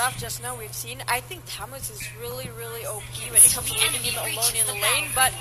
off just now we've seen, I think Thomas is really OP when it comes to leaving him alone in the lane, but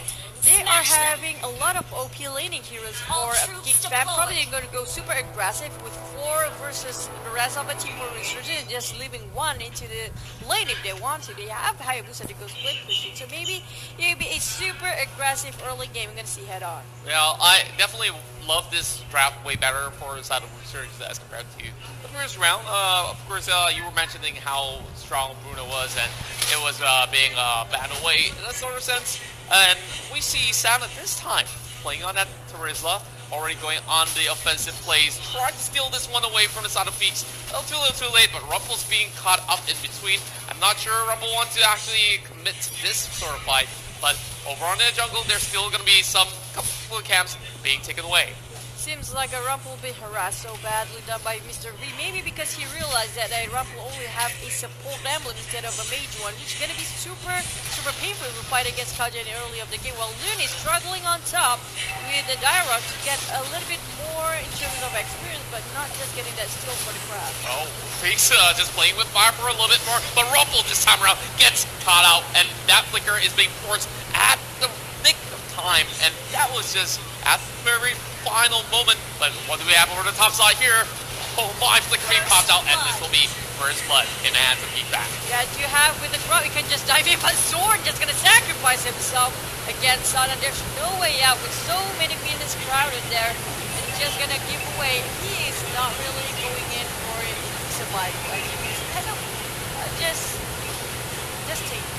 they are having a lot of OP laning heroes for GEEK Fam. Probably going to go super aggressive with 4 versus the rest of the team for Resurgence, just leaving 1 into the lane if they want to. They have Hayabusa to go split pushing, so maybe it will be a super aggressive early game we're going to see head on. Well, I definitely love this draft way better for the side of Resurgence as compared to the first round. Of course, you were mentioning how strong Bruno was, and it was being banned away in that sort of sense. And we see Sana this time playing on that Terizla, already going on the offensive plays, trying to steal this one away from the side of Feeks. A little too late, but Rumple's being caught up in between. I'm not sure Rumple wants to actually commit to this sort of fight, but over on the jungle, there's still going to be some couple of camps being taken away. Seems like a Rumple being harassed so badly done by Mr. V. Maybe because he realized that a Rumple only have a support emblem instead of a mage one, which is going to be super painful if we fight against Kaja in the early of the game. While Lune is struggling on top with the Dialogue to get a little bit more in terms of experience, but not just getting that steal for the crowd. Oh, Feeks just playing with fire for a little bit more, but Rumple this time around gets caught out, and that flicker is being forced at the nick of time, and that was just at the very final moment. But what do we have over the top side here? Oh my, flicker being popped out, and this will be first blood in the hands of GEEK Fam. Yeah, you have with the crowd, you can just dive in, but Zorn just gonna sacrifice himself against Sana. There's no way out with so many minions crowded there, and just gonna give away. He is not really going in for it to survive. Like, he's kind of just take it.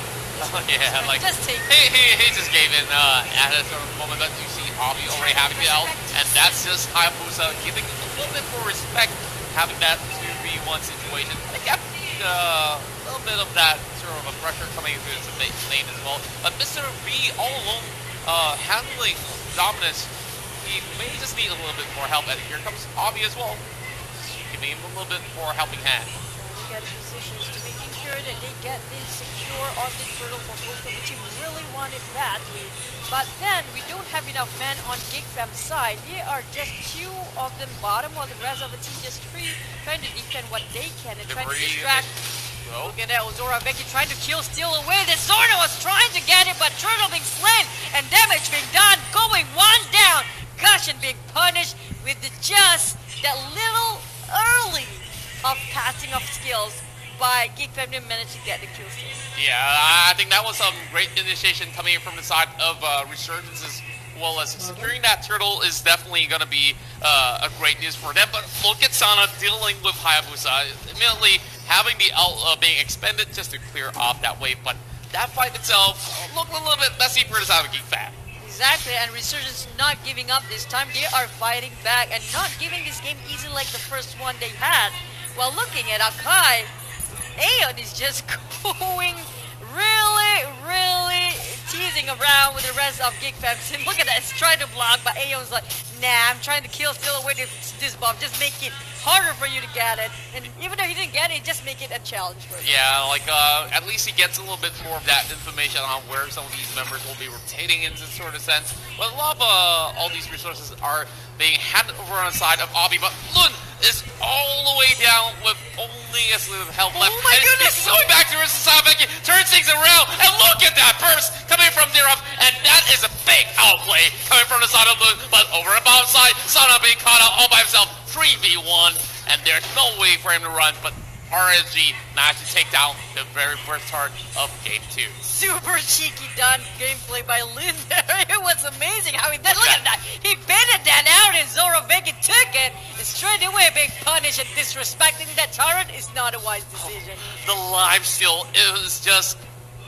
Yeah, like just take he just gave in at a certain moment, but you see Obby already having it out, and that's just Hayabusa giving a little bit more respect, having that 2v1 situation. I got a little bit of that sort of a pressure coming into his lane as well, but Mr. V all alone handling dominance. He may just need a little bit more help, and here comes Obby as well, giving him a little bit more helping hand. Get positions to making sure that they get this secure on the turtle for both of the team. Really want it badly, but then we don't have enough men on GEEK Fam's side. They are just 2 of them bottom, while the rest of the team just 3 trying to defend what they can and trying to distract. Look at that, Ozora Becky trying to steal away. The Zorno was trying to get it, but Turtle being slain and damage being done, going 1 down. Cushion being punished with just that little early of passing of skills by GEEK Fam didn't manage to get the kill steal. Yeah, I think that was some great initiation coming in from the side of Resurgence, as well as securing that turtle is definitely going to be a great news for them. But look at Sana dealing with Hayabusa, immediately having the ult being expended just to clear off that wave. But that fight itself looked a little bit messy for the side of GEEK Fam. Exactly, and Resurgence not giving up this time. They are fighting back and not giving this game easy like the first one they had. While looking at Akai, Aeon is just going really teasing around with the rest of GEEK Fam. Look at that, it's trying to block, but Aeon's like, nah, I'm trying to steal away this bomb, just make it harder for you to get it. And even though he didn't get it, just make it a challenge for him. Yeah, like at least he gets a little bit more of that information on where some of these members will be rotating in this sort of sense. But a lot of all these resources are being handed over on the side of Obby, but Lun is all the way down with only a little health left. Oh my goodness! He's going back to his Sabeki, turns things around, and look at that burst coming from Dirov, and that is a big outplay coming from the side of Lun. But over the bottom side, Sana being caught out all by himself, 3v1, and there's no way for him to run, but RSG managed to take down the very first target of Game 2. Super cheeky done gameplay by Lin there. It was amazing how he did. Look at that. He baited that out and Zoroveki took it. And straight away being punished and disrespecting that turret is not a wise decision. The live steal is just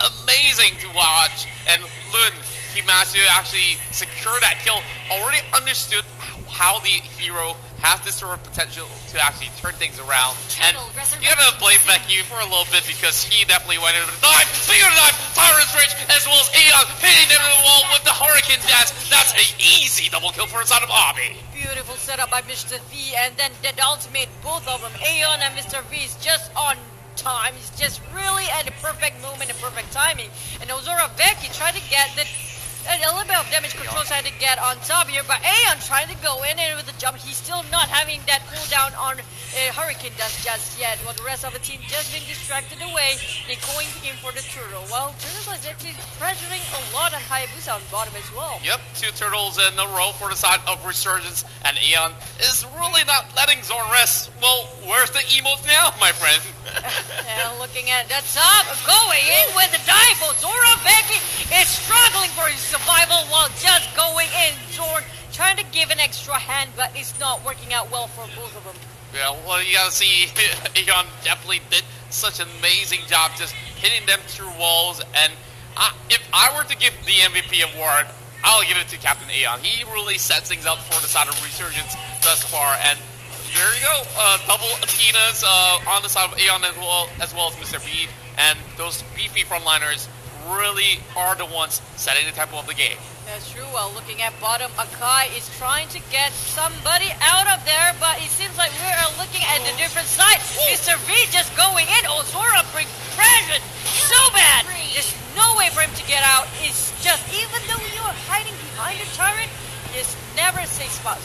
amazing to watch. And Lun, he managed to actually secure that kill. Already understood how the hero has this sort of potential to actually turn things around. And you gotta blame Becky for a little bit because he definitely went into the dive. Speaking of dive, Tyrant's Rage as well as Aeon hitting them to the wall with the Hurricane Dash. That's an easy double kill for the side of Obby. Beautiful setup by Mr. V, and then the ultimate, both of them, Aeon and Mr. V, is just on time. He's just really at the perfect moment and perfect timing. And Ozora Becky tried to get the a little bit of damage control control trying to get on top here, but Aeon trying to go in and with the jump. He's still not having that cooldown on Hurricane Dust just yet. While the rest of the team just being distracted away, they're going in for the turtle. Well, Turtles is actually pressuring a lot on Hayabusa on bottom as well. Yep, 2 turtles in a row for the side of Resurgence, and Aeon is really not letting Zorn rest. Well, where's the emote now, my friend? And looking at the top, going in with the dive. Zora Becky is struggling for his survival while just going in. Zorn trying to give an extra hand, but it's not working out well for both of them. Yeah, well, you gotta see, Aeon definitely did such an amazing job just hitting them through walls, and if I were to give the MVP award, I'll give it to Captain Aeon. He really sets things up for the side of Resurgence thus far, and there you go, double Atinas on the side of Aeon as well as Mr. B, and those beefy frontliners really are the ones setting the tempo of the game. That's true. Well, looking at bottom, Akai is trying to get somebody out of there, but it seems like we are looking at the different side. Mr. V just going in. Ozora brings pressure so bad. There's no way for him to get out. It's just, even though you're hiding behind the turret, it's never a safe spot.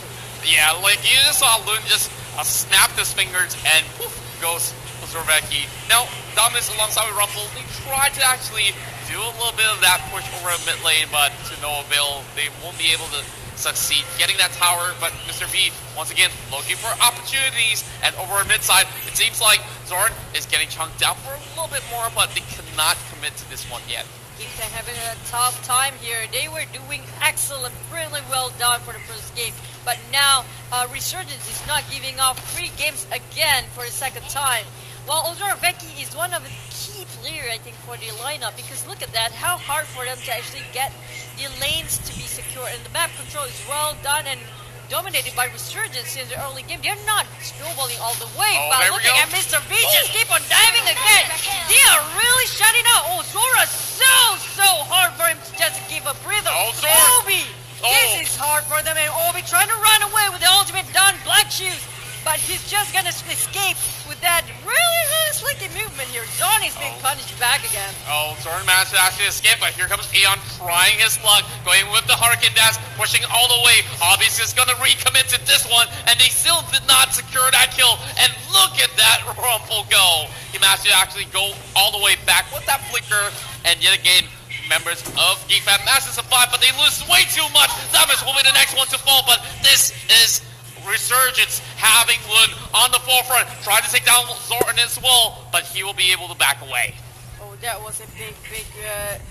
Yeah, like you just saw Lun just snap his fingers and poof, goes Zorvecki. Now, Dominus alongside with Rumble, they tried to actually do a little bit of that push over mid lane, but to no avail. They won't be able to succeed getting that tower, but Mr. V, once again, looking for opportunities, and over mid side, it seems like Zorn is getting chunked out for a little bit more, but they cannot commit to this one yet. They're having a tough time here. They were doing excellent, really well done for the first game, but now Resurgence is not giving off 3 games again for the second time. Well, Ozora Becky is one of the key players, I think, for the lineup, because look at that, how hard for them to actually get the lanes to be secure, and the map control is well done and dominated by Resurgence in the early game. They're not snowballing all the way, but looking at Mr. V just keep on diving again. They are really shutting out Ozora so hard for him to just give a breather. Obi! This is hard for them, and Obi trying to run away with the ultimate done Black Shoes. But he's just gonna escape with that really slicky movement here. Zorn is being punished back again. Oh, Zorn managed to actually escape, but here comes Aeon trying his luck, going with the Hurricane Dash, pushing all the way. Obviously, is gonna recommit to this one, and they still did not secure that kill. And look at that Rumble go. He managed to actually go all the way back with that flicker, and yet again, members of GEEK Fam managed to survive, but they lose way too much. Damas will be the next one to fall, but this is Resurgence having Lun on the forefront, trying to take down Zorn as well, but he will be able to back away. Oh, that was a big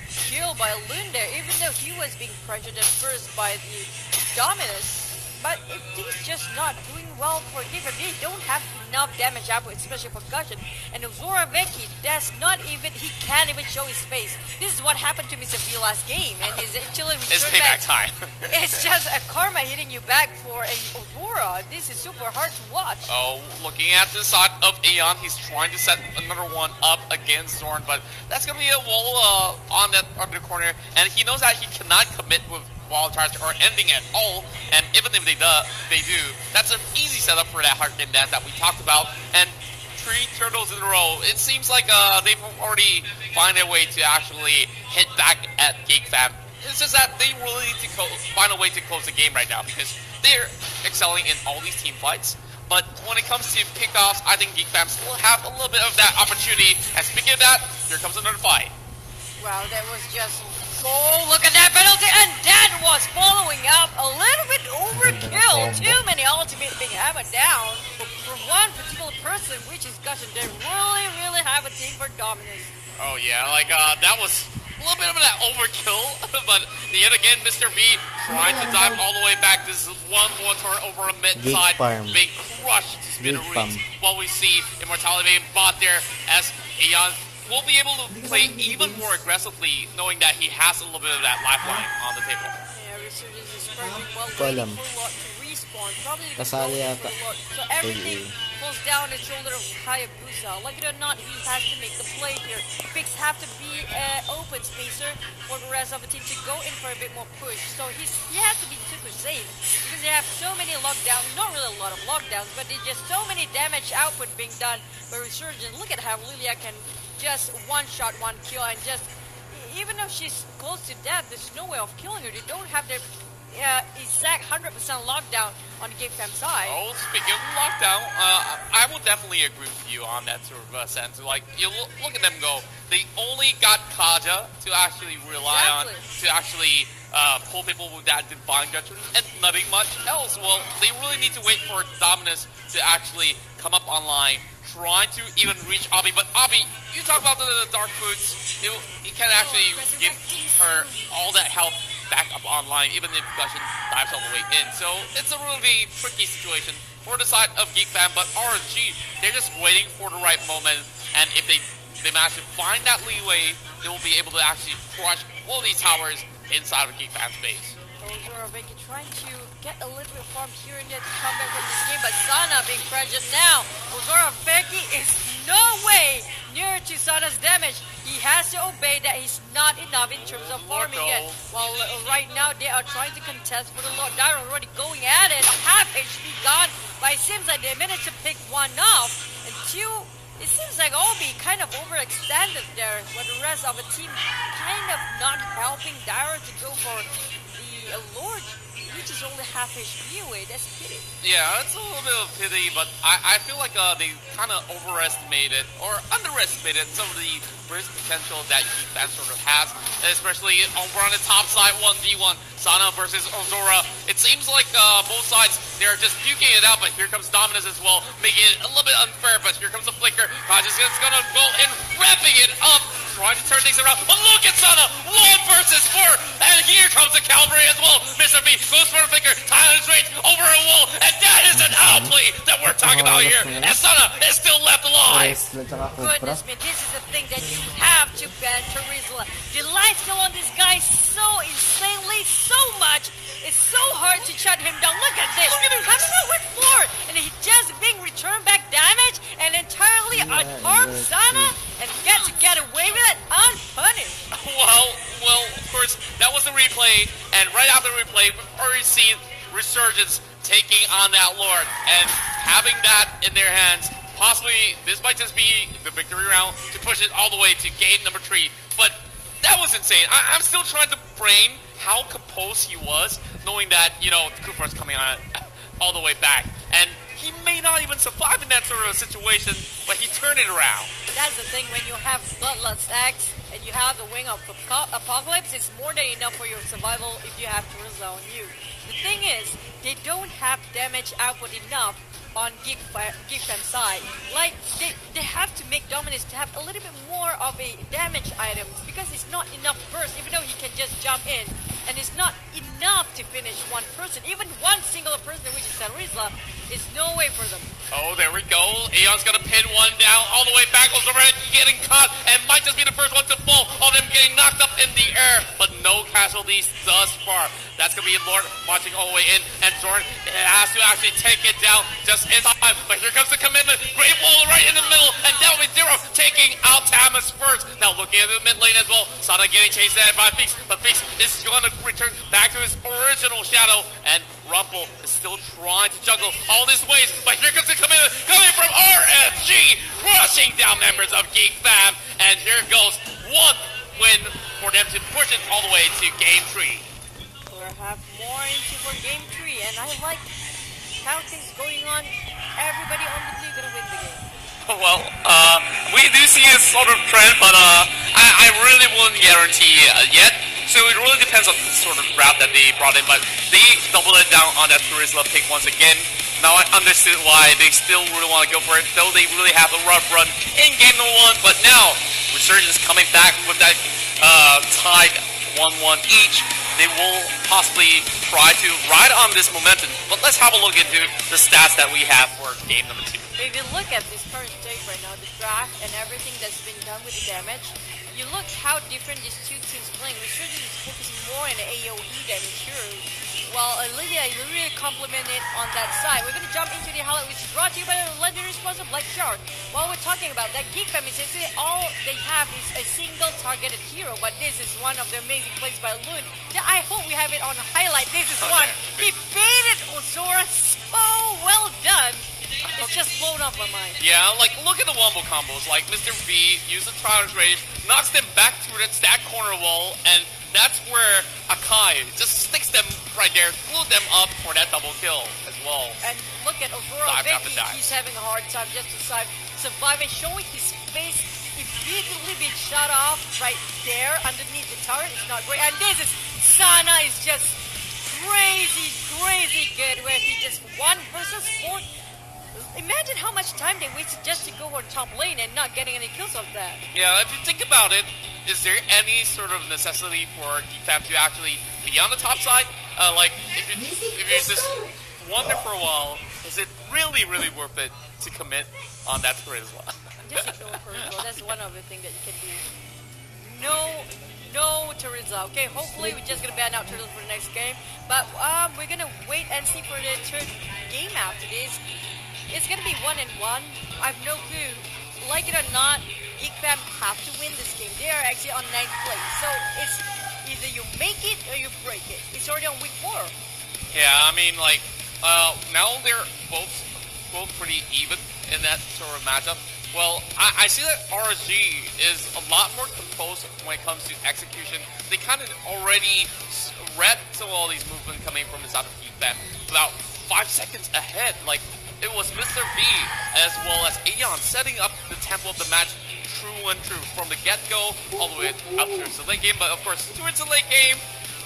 kill by Lun there, even though he was being pressured at first by the Dominus. But he's just not doing well for Giga. They don't have enough damage output, especially for Percussion. And Ozora Becky, that's not even, he can't even show his face. This is what happened to Mr. V last game, and he's actually it's payback time. It's just a karma hitting you back for an Ozora. This is super hard to watch. Oh, looking at the side of Aeon, he's trying to set another one up against Zorn, but that's going to be a wall on that other corner, and he knows that he cannot commit with wall charge or ending at all, and even if they do, that's an easy setup for that Hurricane Dance that we talked about, and 3 turtles in a row. It seems like they've already find a way to actually hit back at GEEK Fam. It's just that they really need to find a way to close the game right now, because they're excelling in all these team fights. But when it comes to pickoffs, I think GEEK Fam still have a little bit of that opportunity. And speaking of that, here comes another fight. Wow, that was just... Oh, look at that penalty, and that was following up a little bit overkill. Too many ultimates being hammered down for one particular person, which is Gushin. They really have a team for dominance. Oh yeah, like that was a little bit of that overkill, but yet again, Mr. V trying to dive all the way back. This is one more turn over a mid side, being crushed to smithereens. While we see Immortality being bought there as Aeon will be able to play even more aggressively, knowing that he has a little bit of that lifeline on the table. Yeah, Resurgence is perfect. Well, to respawn. Probably to Kasali go yata. so everything falls down the shoulder of Hayabusa. Like it or not, he has to make the play here. Picks have to be an open spacer for the rest of the team to go in for a bit more push. So he has to be super safe because they have so many lockdowns. Not really a lot of lockdowns, but there's just so many damage output being done by Resurgence. Look at how Lilia can just one shot, one kill, and just even though she's close to death, there's no way of killing her. They don't have their exact 100% lockdown on the Geek Fam side. Oh, speaking of lockdown, I will definitely agree with you on that sort of sense. Like, you look at them go, they only got Kaja to actually rely on, to actually pull people with that divine judgment, and nothing much else. Well, they really need to wait for Dominus to actually come up online, trying to even reach Abi. But Abi, you talk about the Dark Boots, it can actually give her all that health back up online, even if Gushin dives all the way in. So it's a really tricky situation for the side of Geek Fam, but RNG, they're just waiting for the right moment, and if they manage to find that leeway, they will be able to actually crush all these towers inside of Geek Fam's base. Ozora Becky trying to get a little bit of farm here and there to come back from this game, but Sana being pressured now. Ozora Becky is no way near to Sana's damage. He has to obey that he's not enough in terms of farming it. While right now they are trying to contest for the Lord. Dara already going at it. Half HP gone, but it seems like they managed to pick one off. And two, it seems like Obi kind of overextended there, with the rest of the team kind of not helping Dara to go for the Lord, which is only half HP away. That's a pity. Yeah, it's a little bit of pity, but I feel like they kind of overestimated or underestimated some of the risk potential that Geek Fam sort of has, especially over on the top side, 1v1, Sana versus Ozora. It seems like both sides, they're just puking it out, but here comes Dominus as well, making it a little bit unfair, but here comes the Flicker. Kaja's going to go and wrapping it up, trying to turn things around. But look at Sana, 1 versus 4, and here comes the Calvary as well. Mr. B goes for the Flicker, Tyler's range over a wall, and that is an outplay that we're talking about here, and Sana is still left alive. Goodness me, this is the thing that you have to ban Teresa. The life steal on this guy so insanely, so much. It's so hard to shut him down. Look at this. Look at him coming out with 4, and he just being returned back damage and entirely unharmed Sana and get away with it unpunished. Well, of course, that was the replay, and right after the replay, we've already seen Resurgence taking on that Lord, and having that in their hands, possibly this might just be the victory round to push it all the way to game number 3, but that was insane. I'm still trying to brain how composed he was, knowing that, you know, Cooper's coming on all the way back, and he may not even survive in that sort of situation, but he turned it around. That's the thing, when you have Bloodlust X and you have the Wing of Apocalypse, it's more than enough for your survival if you have Teresa on you. The thing is, they don't have damage output enough on Geek Fam side. Like, they have to make Dominus to have a little bit more of a damage items, because it's not enough burst, even though he can just jump in. And it's not enough to finish one person. Even one single person, which is Teresa, is no way for them. Oh, there we go. Aeon's gonna pin one down all the way back. Ozora getting caught, and might just be the first one to fall. All them getting knocked up in the air, but no casualties thus far. That's gonna be Lord watching all the way in, and Jordan has to actually take it down just in time. But here comes the commitment. Great Wall right in the middle, and that will be Zero taking out Tamas first. Now looking at the mid lane as well. Sana getting chased by Feeks, but Feeks is gonna return back to his original shadow, and Rumple is still trying to juggle all these ways, but here comes the commitment coming from RFG, crushing down members of Geek Fam, and here goes one win for them to push it all the way to game 3. We'll have more into for game 3, and I like how things going on. Everybody on the blue gonna win the game. Well, we do see a sort of trend, but I really wouldn't guarantee yet. So it really depends on the sort of route that they brought in, but they doubled it down on that Teresa pick once again. Now I understood why they still really want to go for it, though they really have a rough run in game number 1. But now Resurgence coming back with that tied 1-1 each. They will possibly try to ride on this momentum. But let's have a look into the stats that we have for game number 2. If you look at this current state right now, the draft and everything that's been done with the damage, you look how different these two teams playing. Resurgence is focusing more on the AoE than Hero, while Olivia is really complimented on that side. We're going to jump into the highlight, which is brought to you by the legendary sponsor Black Shark. While we're talking about that, Geek Fam is all they have is a single targeted hero, but this is one of the amazing plays by Loon. I hope we have it on highlight. This is one. He baited Ozora so well done. It's just blown off my mind. Yeah, like, look at the wombo combos. Like, Mr. V used the Tyler's Rage, knocks them back to that corner wall, and that's where Akai just sticks them right there, blew them up for that double kill as well. And look at overall Vicky, he's having a hard time just to survive and showing his face immediately being shot off right there underneath the turret. It's not great. And this is Sana is just crazy good where he just 1 versus 4. Imagine how much time they wasted just to go on top lane and not getting any kills off that. Yeah, if you think about it, is there any sort of necessity for GEEK to actually be on the top side? Like, if you just wander for a while, is it really worth it to commit on that turret as well? Just ignore first. Well, that's one of the things that you can do. No turrets out. Okay, hopefully we're just gonna ban out turtles for the next game. But we're gonna wait and see for the third game after this. It's gonna be 1-1. I have no clue. Like it or not, GEEK have to win this game. They are actually on 9th place. So it's either you make it or you break it. It's already on week 4. Yeah, I mean, like, now they're both pretty even in that sort of matchup. Well, I see that RSG is a lot more composed when it comes to execution. They kind of already read some of all these movements coming from inside of GEEK about 5 seconds ahead. Like, it was Mr. V as well as Aeon setting up the tempo of the match true and true from the get-go all the way up to the late game. But of course, towards the late game,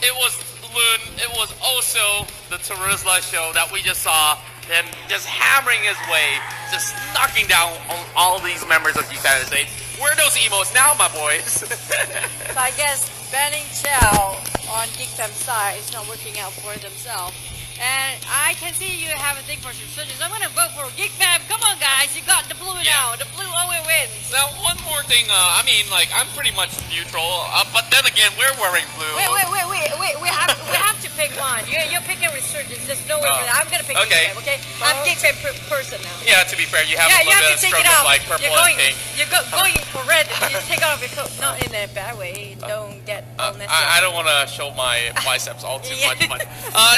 it was Loon, it was also the Terizla show that we just saw him just hammering his way, just knocking down on all these members of GEEK State. Where are those emotes now, my boys? So I guess banning Chow on GEEK side is not working out for themselves. And I can see you have a thing for Resurgence. I'm going to vote for GEEK. Come on, guys. You got the blue now. The blue always wins. Now, one more thing. I mean, like, I'm pretty much neutral. But then again, we're wearing blue. Wait. We have to pick one. You're picking Resurgence. There's no way for that. I'm going to pick GEEK, okay? I'm GEEK person now. Yeah, to be fair, you have a little bit of stroke of, like, purple and pink. You're going for red. You take off your coat. Not in a bad way. Don't get unnecessary. I don't want to show my biceps all too much. But,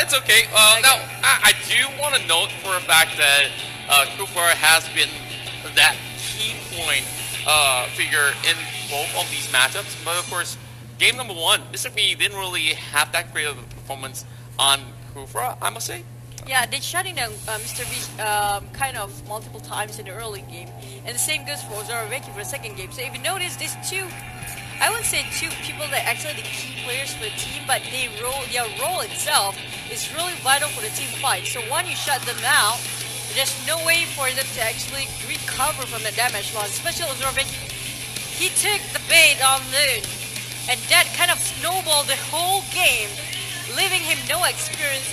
it's okay. Now, I do want to note for a fact that Kufra has been that key point figure in both of these matchups. But of course, game number 1, Mr. V didn't really have that great of a performance on Kufra, I must say. Yeah, they shutting down Mr. V kind of multiple times in the early game. And the same goes for Zoroveki for the second game. So if you notice, these two, I wouldn't say two people that are actually the key players for the team, but their role itself is really vital for the team fight. So when you shut them out, there's no way for them to actually recover from the damage loss, especially Zoroveki. He took the bait on Loon, and that kind of snowballed the whole game, leaving him no experience.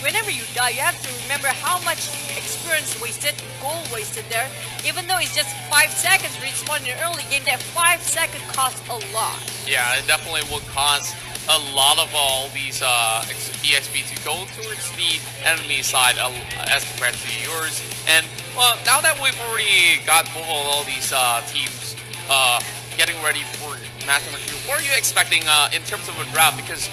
Whenever you die, you have to remember how much experience wasted, gold wasted there. Even though it's just 5 seconds respawn in the early game, that 5 seconds costs a lot. Yeah, it definitely will cost a lot of all these EXP to go towards the enemy side as compared to yours. And, well, now that we've already got both of all these teams getting ready for match number 2, what are you expecting in terms of a draft? Because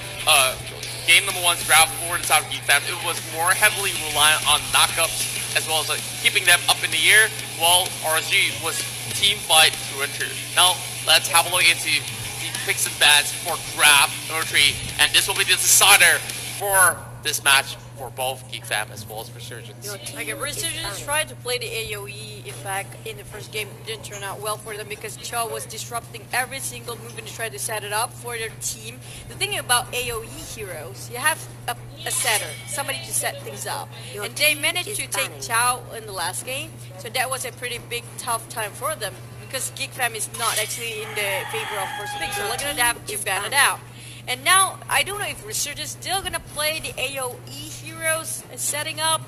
game number 1's draft for the South GEEK it was more heavily reliant on knockups as well as keeping them up in the air, while RSG was team fight through and through. Now, let's have a look into the picks and bans for draft number 3, and this will be the decider for this match for both GEEK as well as Resurgence. Okay, Resurgence tried to play the AoE effect in the first game. It didn't turn out well for them because Cho was disrupting every single movement to try to set it up for their team. The thing about AoE heroes, you have a setter, somebody to set things up. And they managed to take Chow in the last game, so that was a pretty big, tough time for them because GEEK is not actually in the favor of first pick, so they're going to have to ban it out. And now, I don't know if Resurgence still going to play the AoE heroes setting up,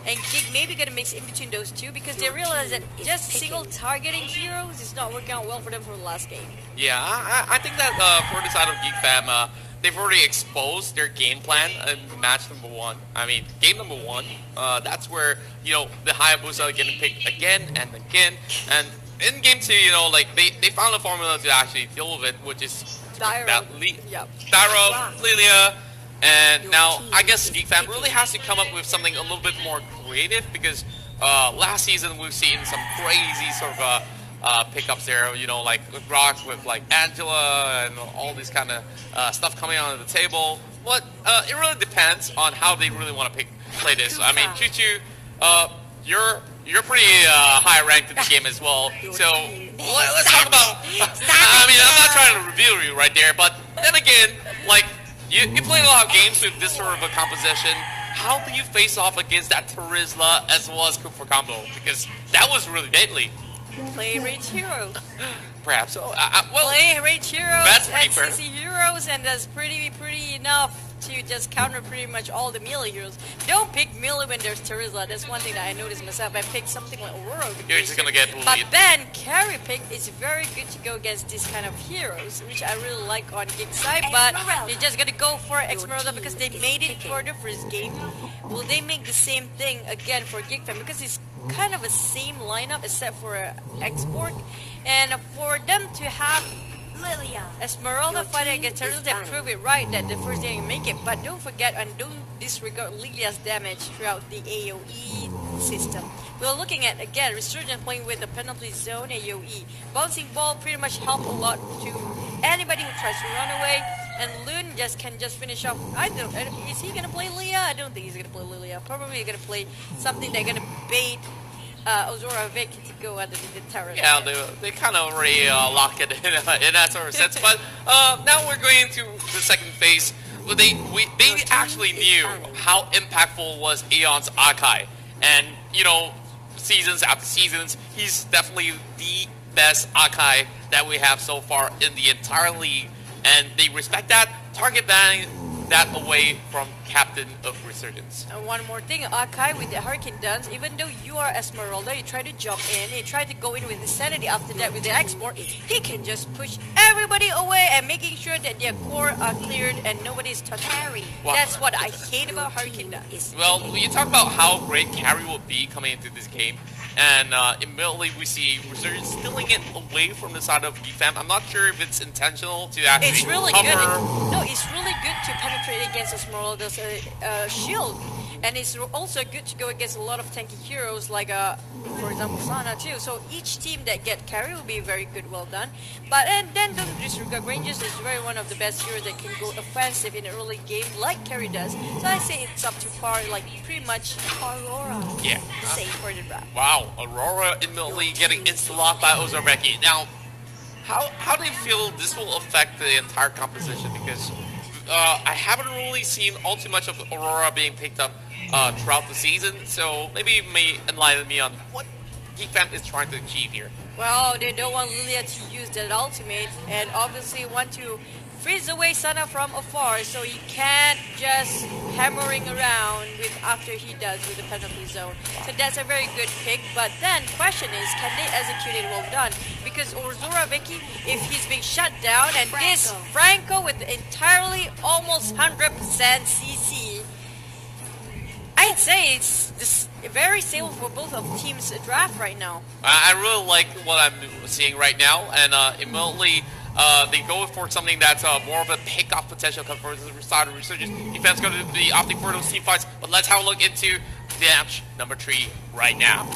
and GEEK maybe going to mix in between those two because they realize that just single targeting heroes is not working out well for them for the last game. Yeah, I think that for the side of GEEK they've already exposed their game plan in match number 1. I mean, game number 1, that's where, you know, the Hayabusa are getting picked again and again. And in game 2, you know, like, they found a formula to actually deal with it, which is Dyro, Lilia, and now I guess GEEK really has to come up with something a little bit more creative because last season we've seen some crazy sort of pickups there. You know, like rocks with like Angela and all these kind of stuff coming onto the table. But it really depends on how they really want to play this. I mean, Choo-Choo, you're pretty high ranked in the game as well. So let's talk about. I mean, I'm not trying to reveal you right there, but then again, like you play a lot of games with this sort of a composition. How do you face off against that Terizla as well as Cook for Combo? Because that was really deadly. Play Rage Heroes. Perhaps so. Well, play Rage Heroes that's and fair. CC Heroes, and that's pretty enough to just counter pretty much all the melee heroes. Don't pick melee when there's Terizla. That's one thing that I noticed myself. I picked something like Aurora. You're just gonna get bullied. But then carry pick is very good to go against these kind of heroes, which I really like on GEEK side. But you're just gonna go for Esmeralda because they made it for the first game. Will they make the same thing again for GEEK fam? Because it's kind of a same lineup except for export, and for them to have Lilia Esmeralda fighting against Terizla, they prove it right that the first day you make it. But don't forget and don't disregard Lilia's damage throughout the AoE system. We're looking at again Resurgence playing with the penalty zone AoE. Bouncing ball pretty much help a lot to anybody who tries to run away. And Loon can just finish off. Is he gonna play Lilia? I don't think he's gonna play Lilia. Probably gonna play something they're gonna bait Ozora Vic to go under the turret. Yeah, they kind of already lock it in that sort of sense. But now we're going into the second phase. They actually knew how impactful was Aeon's Akai, and you know, seasons after seasons, he's definitely the best Akai that we have so far in the entire league, and they respect that. Target banning that away from Captain of Resurgence. And one more thing, Akai with the Hurricane Dance, even though you are Esmeralda, you try to jump in, you try to go in with Insanity after that with the export, he can just push everybody away and making sure that their core are cleared and nobody's touching. Wow. That's what I hate about Hurricane Dance. Well, you talk about how great carry will be coming into this game, and immediately we see Resurgence stealing it away from the side of GFAM. I'm not sure if it's intentional to actually It's really cover. good. No, it's really good to penetrate against Esmeralda's shield. And it's also good to go against a lot of tanky heroes like, for example, Sana too. So each team that get carry will be very good, well done. But and then don't disregard Rangers is very one of the best heroes that can go offensive in an early game like carry does. So I say it's up to par, like pretty much Aurora. Yeah. Safe for the draft. Wow, Aurora immediately getting insta-locked by Ozorveki. Now, how do you feel this will affect the entire composition? Because I haven't really seen all too much of Aurora being picked up throughout the season, so maybe you may enlighten me on what GFAM is trying to achieve here. Well, they don't want Lilia to use that ultimate, and obviously want to freeze away Sana from afar, so he can't just hammering around with after he does with the penalty zone. So that's a very good pick, but then question is, can they execute it well done? Because Ozora Vicky, if he's being shut down, and this Franco with entirely almost 100% CC, I'd say it's this very stable for both of teams' draft right now. I really like what I'm seeing right now, and immediately they go for something that's more of a pick-off potential for the side of Resurgence. Defense going to be opting for those team fights, but let's have a look into match number 3 right now.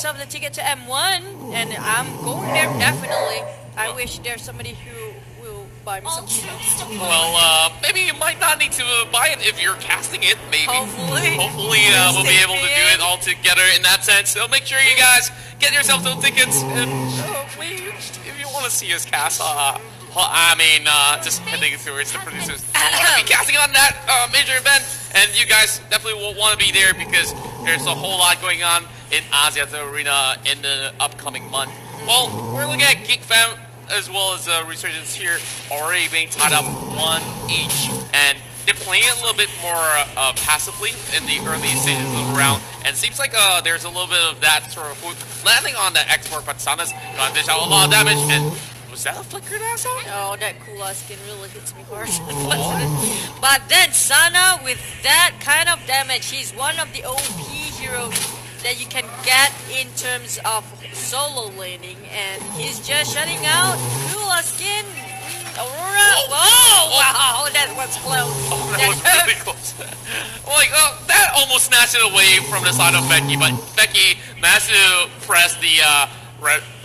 The ticket to M1, and I'm going there definitely. I wish there's somebody who will buy me something. Well, maybe you might not need to buy it if you're casting it. Maybe. Hopefully we'll be able to do it all together in that sense. So make sure you guys get yourself those tickets. And hopefully, if you want to see us cast, just heading towards the producers. We'll be casting on that major event, and you guys definitely will want to be there because there's a whole lot going on in Asiata Arena in the upcoming month. Well, we're looking at GEEK fam as well as Resurgence here already being tied up 1 each, and they're playing it a little bit more passively in the early stages of the round, and it seems like there's a little bit of that sort of landing on the export, but Sana's gonna dish out a lot of damage, and was that a flickered asshole? Oh, that Kula skin really hits me hard. But then Sana, with that kind of damage, he's one of the OP heroes that you can get in terms of solo laning, and he's just shutting out Kula skin. Aurora! Whoa! Wow, that was close. Oh, that was really close. Like, that almost snatched it away from the side of Becky, but Becky managed to press the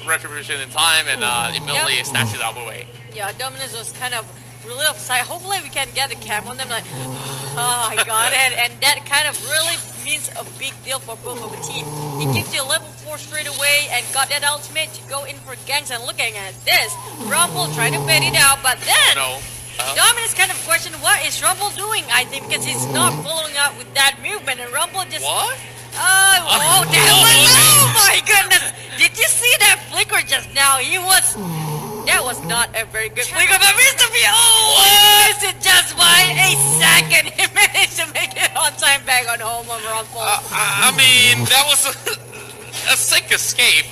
retribution in time and immediately snatched it out of the way. Yeah, Dominus was kind of really upset. Hopefully we can get the cam on them, like, oh, I got it. And that kind of really means a big deal for both of the team. He gives you level 4 straight away and got that ultimate to go in for ganks, and looking at this, Rumble trying to bait it out, but then Dominus kind of questioned what is Rumble doing, I think, because he's not following up with that movement, and Rumble just... What? Oh, my goodness! Did you see that flicker just now? That was not a very good flicker, but Mr. B, was it just by a second? He managed to make it on time back on home on Rumble. I mean, that was a sick escape,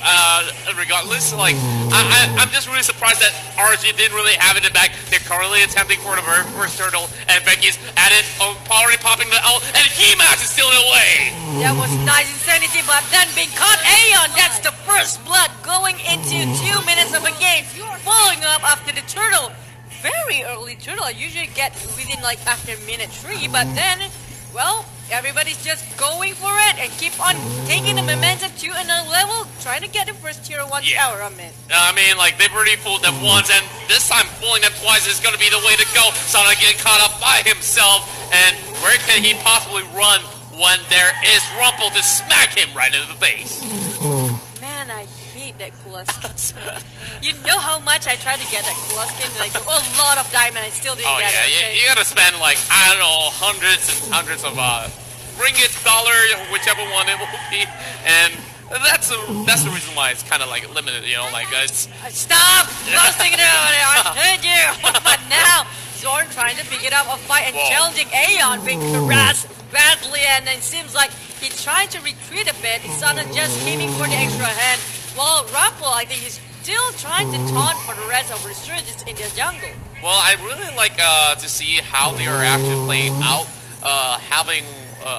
regardless. Like, I'm just really surprised that RG didn't really have it in back. They're currently attempting for the very first turtle, and Becky's at it, already popping the ult, and Keymatch is still in the way. That was nice insanity, but then being caught Aeon, that's the first blood going into 2 minutes of a game. Following up after the turtle. Very early turtle. I usually get within like after minute 3, but then, well, everybody's just going for it and keep on taking the momentum to another level, trying to get the first tier 1 tower on it. I mean, like, they've already fooled them once, and this time fooling them twice is going to be the way to go. Sana getting caught up by himself, and where can he possibly run when there is Rumple to smack him right in the face? Man, I hate that Kula skin. You know how much I tried to get that Kula skin, like a lot of diamond, I still didn't get it. Okay? You gotta spend like, I don't know, hundreds and hundreds of ringgit, dollar, whichever one it will be, and that's the reason why it's kind of like limited, you know, like it's... Stop boasting about it, I heard you! But now, Zorn trying to pick it up a fight and challenging Aeon, being harassed badly, and it seems like he's trying to retreat a bit. Sana just aiming for the extra hand, while Rumple, I think he's still trying to taunt for the rest of Resurgence in the jungle. Well, I really like to see how they are actually playing out, having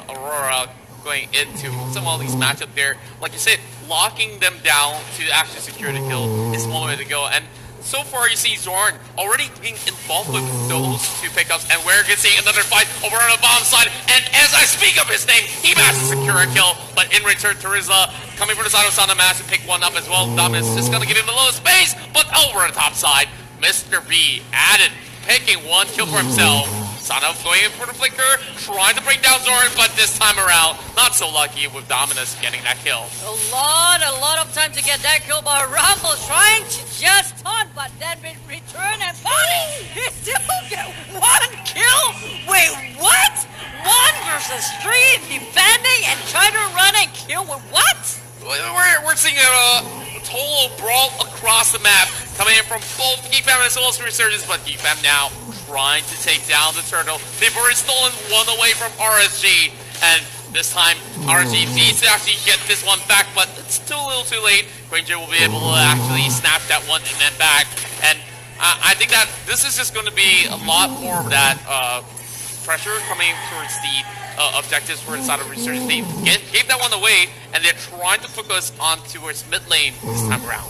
Aurora going into some of these matchups there. Like you said, locking them down to actually secure the kill is one way to go. And so far, you see Zorn already being involved with those two pickups, and we're going to see another fight over on the bottom side. And as I speak of his name, he managed to secure a kill, but in return, Teresa coming from the side of Sana managed to pick one up as well. Dominus just going to give him a little space, but over on the top side, Mr. B added, picking one kill for himself. Sana going in for the flicker, trying to bring down Zorn, but this time around, not so lucky with Dominus getting that kill. A lot of time to get that kill, but Rumble trying to just taunt, but then in return and he still get 1 kill? Wait, what? 1 versus 3 defending and trying to run and kill with what? We're seeing a total brawl across the map, coming in from both GEEK as well as Resurgence, but GEEK now trying to take down the turtle. They've already stolen one away from RSG, and this time RSG needs to actually get this one back, but it's still a little too late. Granger will be able to actually snap that one and then back, and I think that this is just going to be a lot more of that pressure coming towards the objectives for inside of Resurgence. They gave that one away, and they're trying to focus on towards mid lane this time around.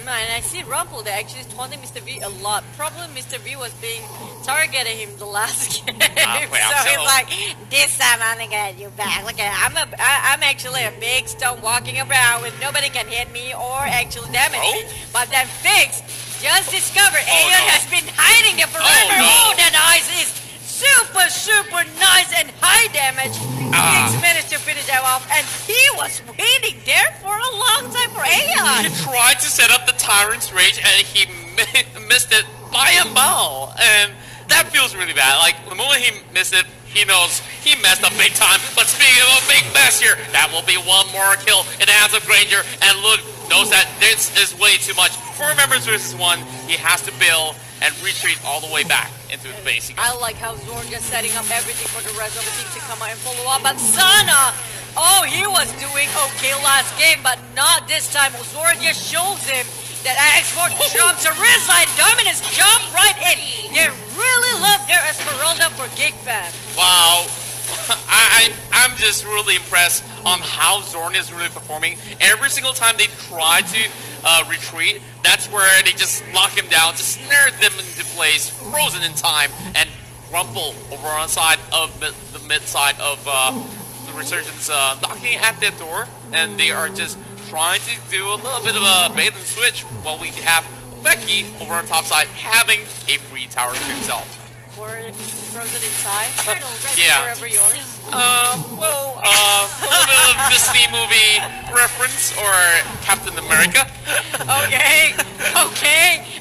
And I see Rumble, they're actually taunting Mr. V a lot. Probably Mr. V was being targeting him the last game. So he's like, this time I'm gonna get you back. Look at I'm actually a big stone walking around with nobody can hit me or actually damage me. But then Fix just discovered Aeon has been hiding there forever. That ice is super nice and high damage. Fix managed to finish that off, and he was waiting there for a long time for Aeon. He tried to set up the Tyrant's Rage, and he missed it by a mile, and that feels really bad. Like, the moment he missed it, he knows he messed up big time. But speaking of a big mess here, that will be one more kill in the hands of Granger, and Lud knows that this is way too much. 4 members versus 1, he has to bail and retreat all the way back into the base. I like how Zorn just setting up everything for the rest of the team to come out and follow up. But Sana, oh, he was doing okay last game, but not this time. Zorn just shows him that X4 jumps a Rizline. Dominus jump right in. They really love their Esmeralda for GEEK fam. Wow. I'm just really impressed on how Zorn is really performing. Every single time they try to retreat, that's where they just lock him down, just snare them into place, frozen in time, and rumble over on side of the mid side of the Resurgence, knocking at their door, and they are just trying to do a little bit of a bait and switch while we have Becky over on top side having a free tower to himself. Or frozen inside. Yeah. Wherever you are. A little bit of Disney movie reference or Captain America. Okay.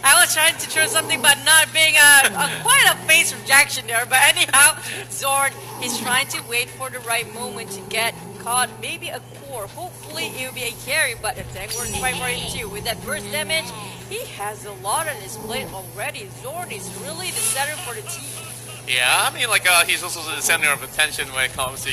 I was trying to throw something, but not being quite a face rejection there. But anyhow, Zorn is trying to wait for the right moment to get caught. Maybe a core. Hopefully it will be a carry, but a tank works fine for him too. With that burst damage, he has a lot on his plate already. Zorn is really the center for the team. Yeah, I mean, like, he's also the center of attention when it comes to,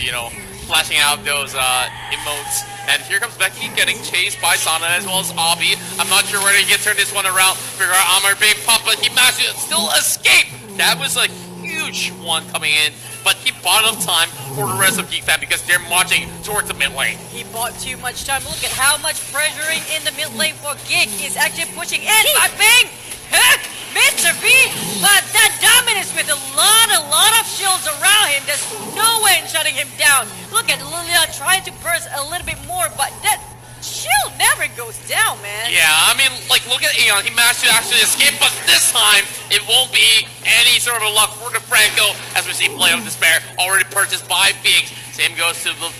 flashing out those emotes. And here comes Becky getting chased by Sana as well as Obby. I'm not sure whether he can turn this one around. Figure out Amar being popped, but he managed to still escape. That was a huge one coming in, but he bought enough time for the rest of GEEK fam because they're marching towards the mid lane. He bought too much time. Look at how much pressuring in the mid lane for GEEK is actually pushing in. BangBang! Mr. B, but that Dominus with a lot of shields around him. There's no way in shutting him down. Look at Lilia trying to burst a little bit more, but that shield never goes down, man. Yeah, I mean, like, look at Aeon. He managed to actually escape, but this time it won't be any sort of luck for the Franco, as we see Blade of Despair already purchased by Phoenix. Same goes to the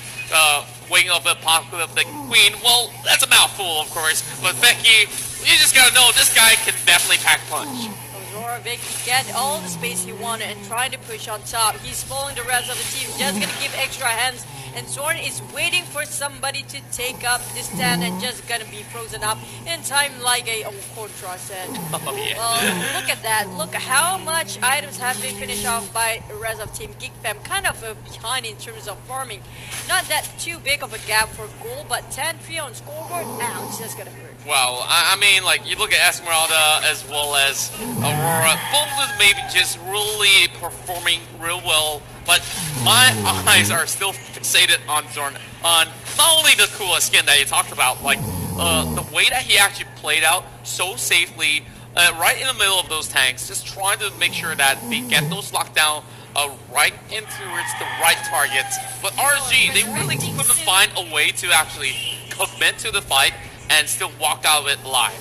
wing of the Apocalypse of the Queen. Well, that's a mouthful, of course, but Becky, you just gotta know this guy can definitely pack punch. Aurora Vicky get all the space he wanted and trying to push on top. He's following the rest of the team, just gonna give extra hands. And Zorn is waiting for somebody to take up this stand and just gonna be frozen up in time like a Contra said. Oh, yeah. Well, look at that. Look at how much items have been finished off by the rest of Team GEEK fam. Kind of behind in terms of farming. Not that too big of a gap for gold, but 10-3 on scoreboard. Ouch, that's gonna hurt. Well, I mean, like, you look at Esmeralda as well as Aurora, both of them maybe just really performing real well, but my eyes are still fixated on Zorn, on not only the cool skin that you talked about, like, the way that he actually played out so safely, right in the middle of those tanks, just trying to make sure that they get those locked down right in towards the right targets. But RSG, they really couldn't find a way to actually commit to the fight and still walk out of it alive.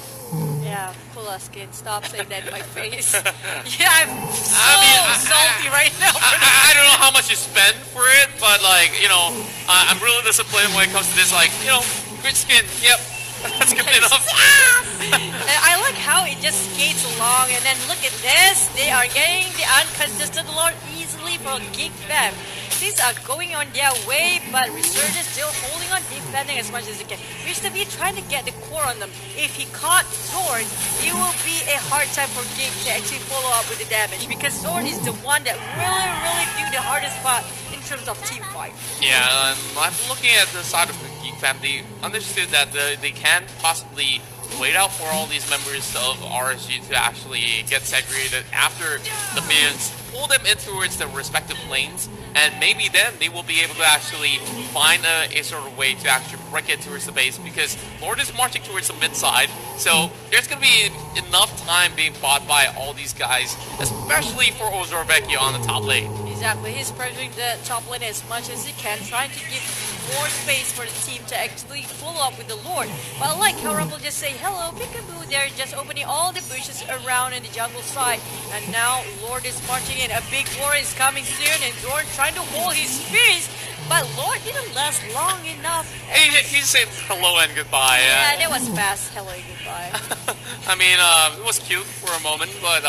Yeah, Pulaskin, stop saying that in my face. Yeah, I'm so salty right now. I don't know how much you spend for it, but like, I'm really disappointed when it comes to this, like, great skin, yep. That's good enough. I like how it just skates along, and then look at this. They are getting the uncontested lord easily from GEEK fam. These are going on their way, but Resurgence still holding on, defending as much as they can. Mr. B trying to get the core on them. If he caught Zorn, it will be a hard time for GEEK to actually follow up with the damage, because Zorn is the one that really do the hardest part in terms of team fight. Yeah, I'm looking at the side of the GEEK fam. They understood that they can possibly wait out for all these members of RSG to actually get segregated after the minions, pull them in towards their respective lanes, and maybe then they will be able to actually find a sort of way to actually break it towards the base, because Lord is marching towards the mid side, so there's going to be enough time being bought by all these guys, especially for Ozorvecchio on the top lane. Exactly, he's pressuring the top lane as much as he can, trying to give more space for the team to actually follow up with the Lord. But I like how Rumble just say, hello, peekaboo, they're just opening all the bushes around in the jungle side. And now Lord is marching in. A big war is coming soon, and Zorn trying to hold his spears. But Lord didn't last long enough. He said hello and goodbye. Yeah, that was fast. Hello and goodbye. I mean, it was cute for a moment, but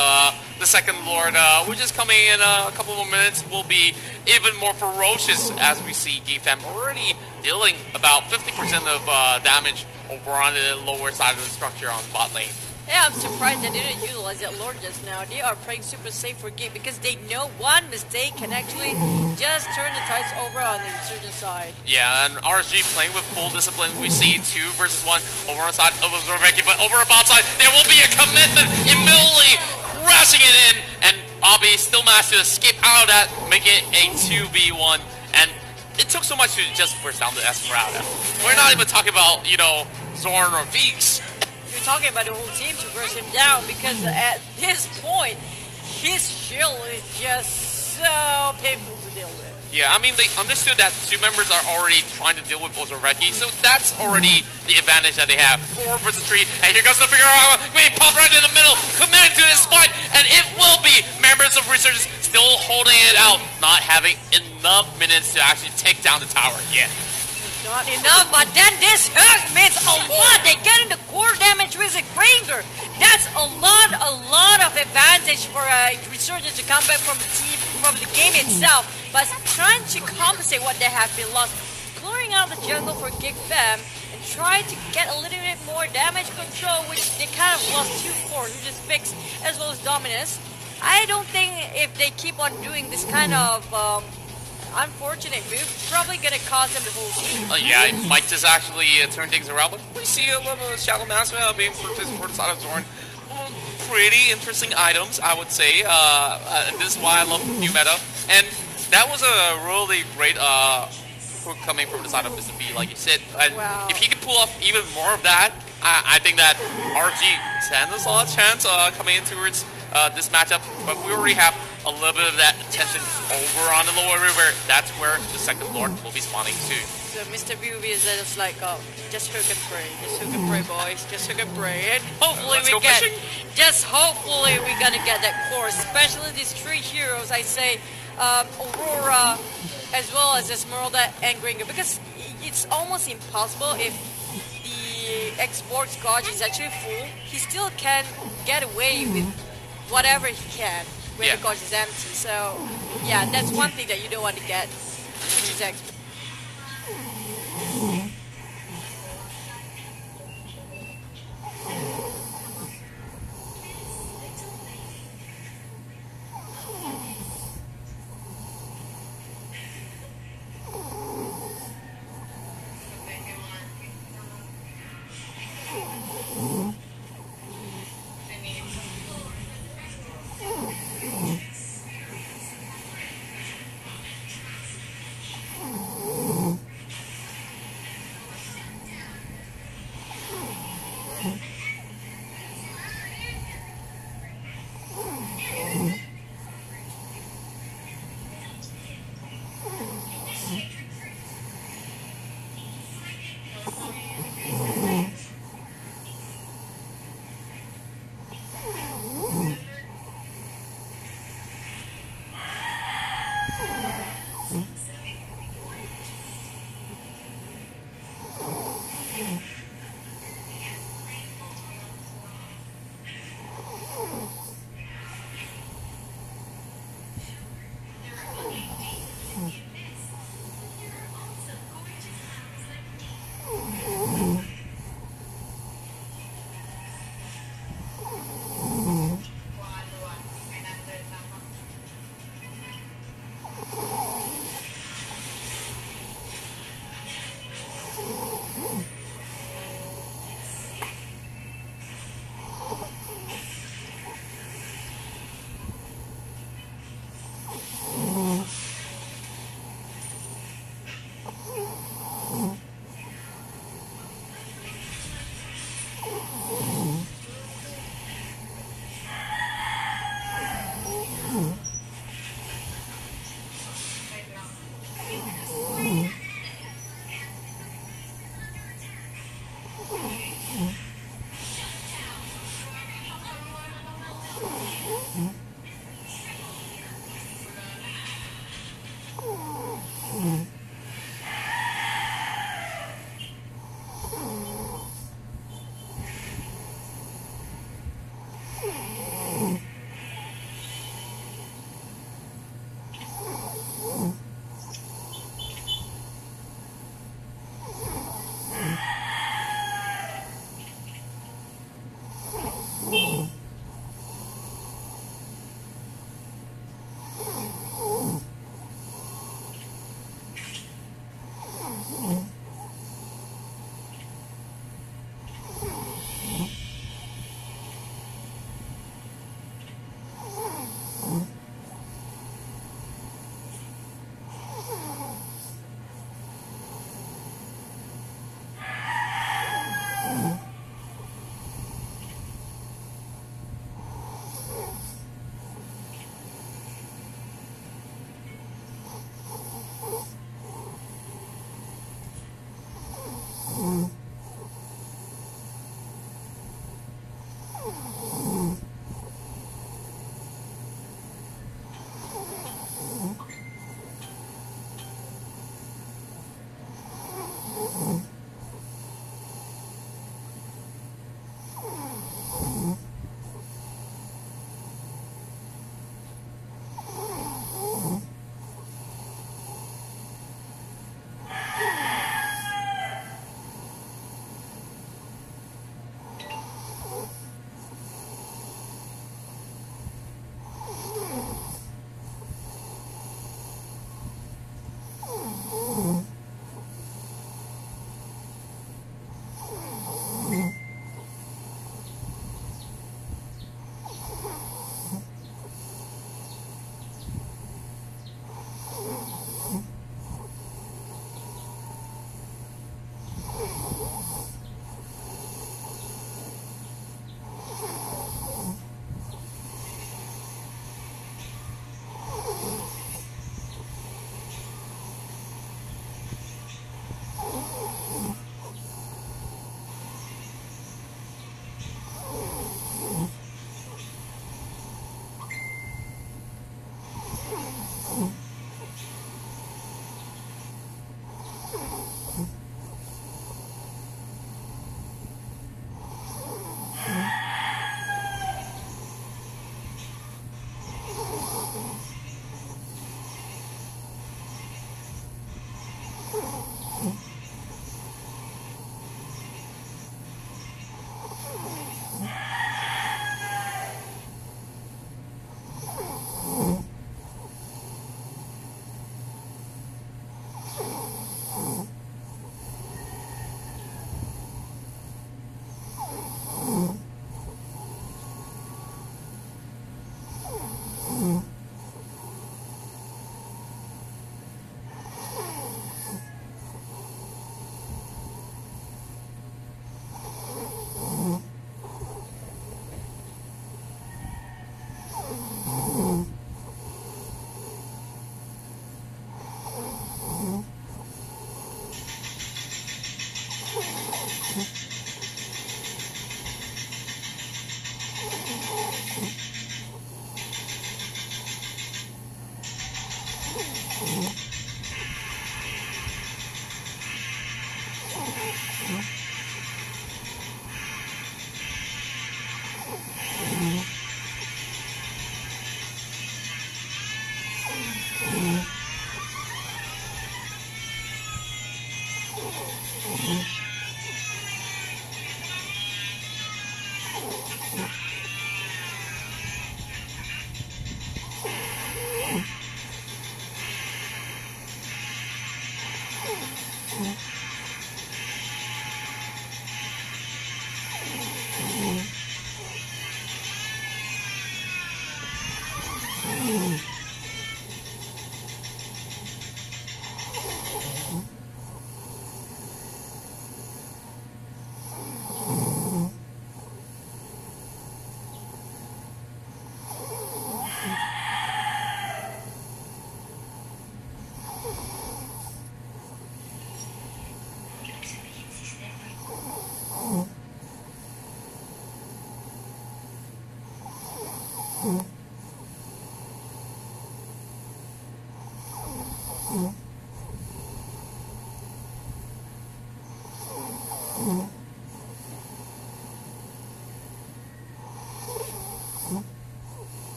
the second Lord, which is coming in a couple more minutes, will be even more ferocious as we see GEEK fam already dealing about 50% of damage over on the lower side of the structure on bot lane. Yeah, I'm surprised they didn't utilize that Lord just now. They are playing super safe for GEEK because they know one mistake can actually just turn the tides over on the Resurgence side. Yeah, and RSG playing with full discipline. We see 2 versus 1 over on the side of Zorveki, but over on bot side, there will be a commitment immediately crashing it in, and Bobby still managed to escape out of that, make it a 2v1, and it took so much to just burst down the Esmeralda. We're not even talking about, you know, Zorn or Veeks. You're talking about the whole team to burst him down because at this point, his shield is just so painful to deal with. Yeah, I mean, they understood that 2 members are already trying to deal with Ozoreki, so that's already the advantage that they have. 4 versus 3, and here goes the figure out. Wait, pop right in the middle, committed to this fight, and it will be members of Resurgence still holding it out, not having enough minutes to actually take down the tower yet. Not enough, but then this hook means a lot. They get into core damage with a Granger. That's a lot of advantage for Resurgence to come back from the game itself. But trying to compensate what they have been lost, clearing out the jungle for GEEK Fam and trying to get a little bit more damage control, which they kind of lost 2 cores, which is Fix as well as Dominus. I don't think if they keep on doing this kind of unfortunate move, probably gonna cost them the whole team. Yeah, it might just actually turn things around, but we see a little Shadow Mask being purchased for the side of Zorn. Pretty interesting items, I would say. And this is why I love new meta. And that was a really great hook coming from the side of Mr. B, like you said. And wow. If he could pull off even more of that, I think that RG stands a lot of chance coming in towards this matchup. But we already have a little bit of that attention over on the lower river. That's where the second Lord will be spawning too. So Mr. B will be just like, just hook and pray. Just hook and pray, boys. Just hook and pray. And hopefully hopefully we're gonna get that core, especially these 3 heroes, I say, Aurora, as well as Esmeralda and Gringer, because it's almost impossible if the Xbox gauge is actually full, he still can get away with whatever he can when the gauge is empty. So yeah, that's one thing that you don't want to get, which is Xbox.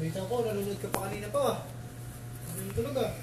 Pinsan ko, nanonood ka pa kanina pa. Ano yung tulog ah?